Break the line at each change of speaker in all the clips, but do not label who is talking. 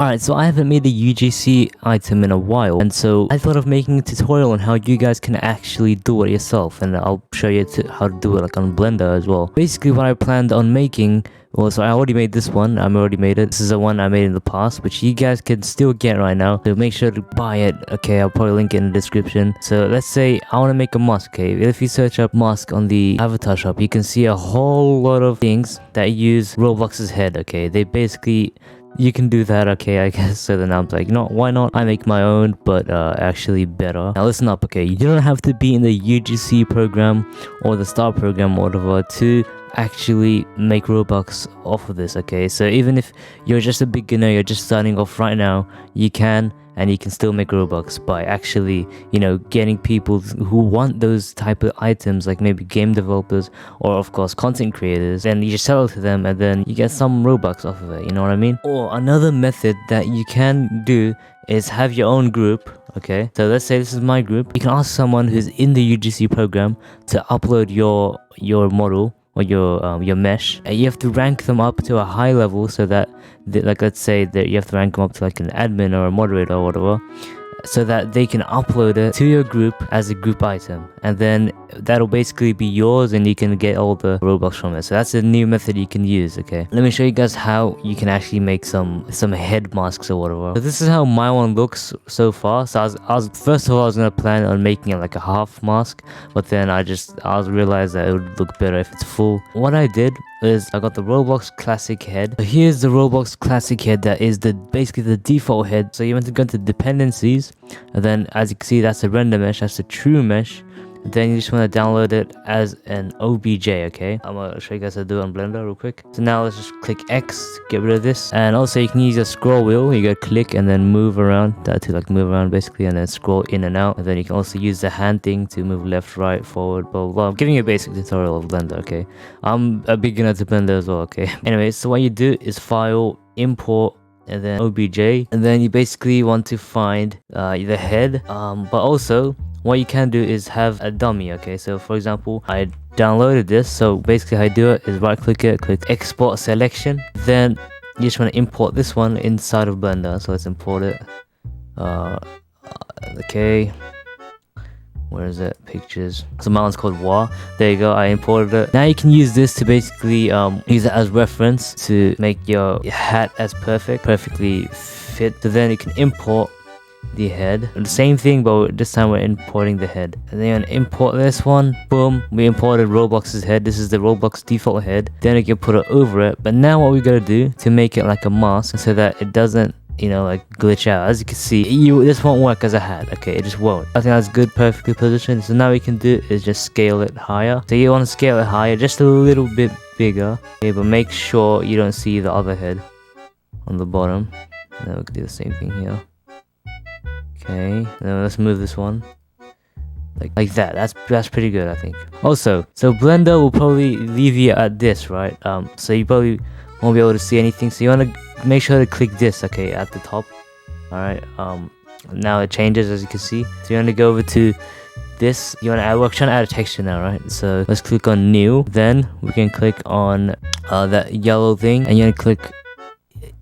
Alright, so I haven't made the UGC item in a while, and so I thought of making a tutorial on how you guys can actually do it yourself, and I'll show you how to do it like on Blender as well. Basically what I planned on making was, so I already made this one, I already made it. This is the one I made in the past, which you guys can still get right now, so make sure to buy it. Okay, I'll probably link it in the description. So let's say I want to make a mask. Okay, if you search up mask on the avatar shop, you can see a whole lot of things that use Roblox's head. Okay, they basically, you can do that, okay, I guess. So then I'm like, no, why not? I make my own, but actually better. Now listen up, okay, you don't have to be in the UGC program or the star program or whatever to actually make Robux off of this, okay? So even if you're just a beginner, you're just starting off right now, you can, and you can still make Robux by actually, you know, getting people who want those type of items, like maybe game developers or of course content creators. Then you just sell it to them and then you get some Robux off of it, you know what I mean? Or another method that you can do is have your own group. Okay, so let's say this is my group. You can ask someone who's in the UGC program to upload your model or your mesh, and you have to rank them up to a high level so that like, let's say that you have to rank them up to like an admin or a moderator or whatever, so that they can upload it to your group as a group item, and then that'll basically be yours and you can get all the Robux from it. So that's a new method you can use. Okay, let me show you guys how you can actually make some head masks or whatever. So this is how my one looks so far. So I was first of all, I was gonna plan on making it like a half mask, but then I realized that it would look better if it's full. What I did is I got the Roblox classic head. So here's the Roblox classic head that is basically the default head. So you want to go into dependencies, and then as you can see, that's a render mesh, that's a true mesh. Then you just want to download it as an OBJ. Okay, I'm gonna show you guys how to do it on Blender real quick. So now let's just click X to get rid of this, and also you can use a scroll wheel. You go click and then move around, that to like move around basically, and then scroll in and out. And then you can also use the hand thing to move left, right, forward, blah blah blah. I'm giving you a basic tutorial of Blender. Okay, I'm a beginner to Blender as well. Okay, anyway, so what you do is file, import, and then OBJ, and then you basically want to find the head, but also what you can do is have a dummy. Okay, so for example, I downloaded this. So basically how I do it is right click it, click export selection, then you just want to import this one inside of Blender. So let's import it. Okay, where is it? Pictures. So my one's called WA. There you go, I imported it. Now you can use this to basically use it as reference to make your hat as perfectly fit. So then you can import the head, the same thing, but this time we're importing the head. And then you're gonna import this one. Boom, we imported Roblox's head. This is the Roblox default head. Then you can put it over it. But now what we gotta do to make it like a mask so that it doesn't, you know, like glitch out. As you can see, this won't work as a hat. Okay, it just won't. I think that's good, perfectly positioned. So now we can do is just scale it higher. So you want to scale it higher, just a little bit bigger. Okay, but make sure you don't see the other head on the bottom. And then we can do the same thing here. Okay, now let's move this one like that. That's pretty good, I think. Also, so Blender will probably leave you at this, right? So you probably won't be able to see anything. So you want to make sure to click this, okay, at the top. All right. Now it changes, as you can see. So you want to go over to this. You want to add. We're trying to add a texture now, right? So let's click on new. Then we can click on that yellow thing, and you want to click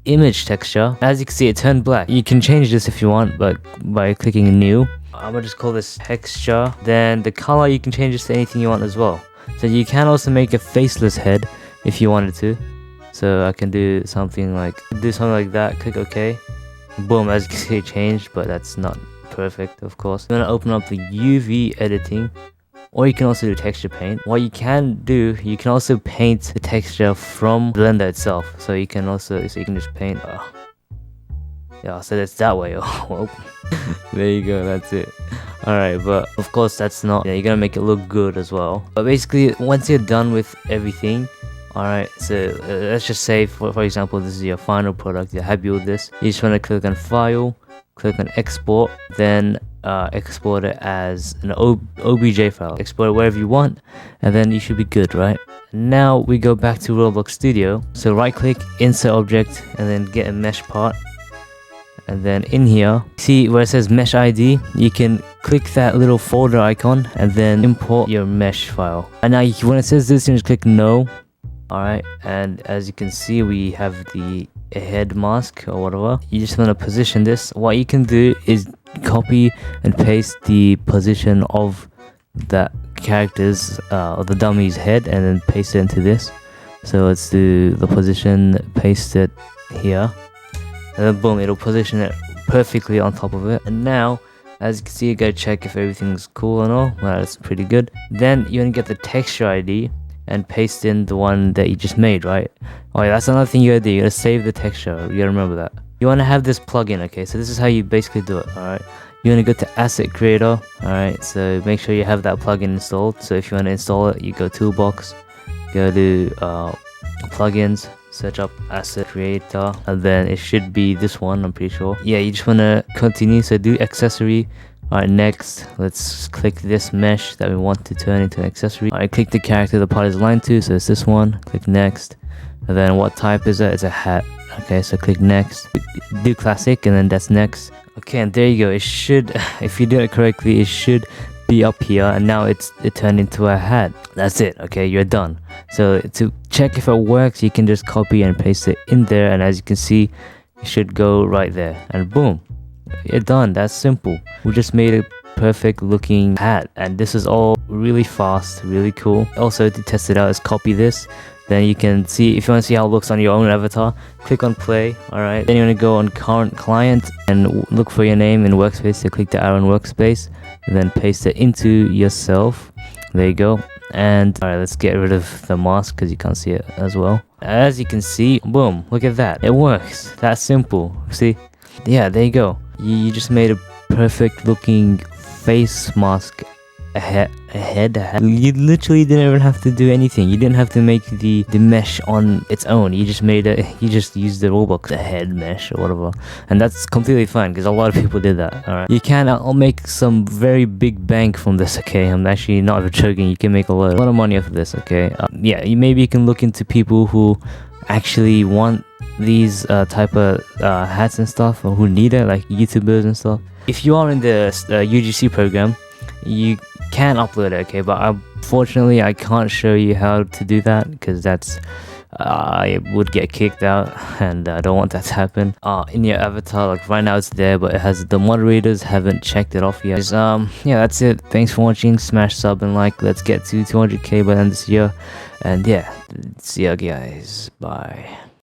image texture. As you can see, it turned black. You can change this if you want, but by clicking new. I'm gonna just call this texture. Then the color, you can change this to anything you want as well. So you can also make a faceless head if you wanted to. So I can do something like that. Click OK. Boom, as you can see, it changed, but that's not perfect, of course. I'm gonna open up the UV editing, or you can also do texture paint. What you can do, you can also paint the texture from Blender itself. So you can just paint. Yeah, so that's that way. Oh, there you go, that's it. Alright, but of course that's not, you're gonna make it look good as well. But basically, once you're done with everything, alright, so let's just say for example, this is your final product, you're happy with this. You just want to click on file, click on export, then export it as an OBJ file. Export it wherever you want, and then you should be good, right? Now we go back to Roblox Studio. So right click, insert object, and then get a mesh part. And then in here, see where it says mesh ID, you can click that little folder icon and then import your mesh file. And now when it says this, you just click no, Alright, and as you can see, we have the head mask or whatever. You just want to position this. What you can do is copy and paste the position of that character's or the dummy's head, and then paste it into this. So let's do the position, paste it here, and then boom, it'll position it perfectly on top of it. And now, as you can see, you gotta check if everything's cool and all. Well, that's pretty good. Then you want to get the texture ID and paste in the one that you just made, right? Oh yeah, that's another thing you gotta do. You gotta save the texture. You gotta remember that. You wanna have this plugin, okay? So this is how you basically do it, alright? You wanna go to Asset Creator, alright? So make sure you have that plugin installed. So if you wanna install it, you go Toolbox, go to Plugins, search up Asset Creator, and then it should be this one, I'm pretty sure. Yeah, you just wanna continue. So do accessory. Alright, next, let's click this mesh that we want to turn into an accessory. Alright, click the character the part is aligned to, so it's this one. Click next. And then what type is it? It's a hat. Okay, so click next. Do classic, and then that's next. Okay, and there you go. It should, if you do it correctly, it should be up here, and now it turned into a hat. That's it. Okay, you're done. So to check if it works, you can just copy and paste it in there, and as you can see, it should go right there, and boom. You're done. That's simple. We just made a perfect looking hat, and this is all really fast, really cool. Also, to test it out, is copy this. Then you can see, if you want to see how it looks on your own avatar, click on play. Alright, then you want to go on current client and look for your name in workspace. So click the arrow in workspace and then paste it into yourself. There you go. And alright, let's get rid of the mask because you can't see it as well. As you can see, boom, look at that. It works. That's simple. See? Yeah, there you go. You just made a perfect looking face mask, a head. You literally didn't even have to do anything. You didn't have to make the mesh on its own. You just made it. You just used the Roblox, the head mesh or whatever, and that's completely fine because a lot of people did that. All right, you can. I'll make some very big bank from this. Okay, I'm actually not even joking. You can make a lot of money off of this. Okay, yeah. Maybe you can look into people who actually want these type of hats and stuff, or who need it, like YouTubers and stuff. If you are in the UGC program, you can upload it, okay, but unfortunately I can't show you how to do that because that's I would get kicked out, and I don't want that to happen. In your avatar, like right now it's there, but it has the moderators haven't checked it off yet. Yeah, that's it. Thanks for watching. Smash sub and like. Let's get to 200k by the end of this year, and yeah, see ya guys. Bye.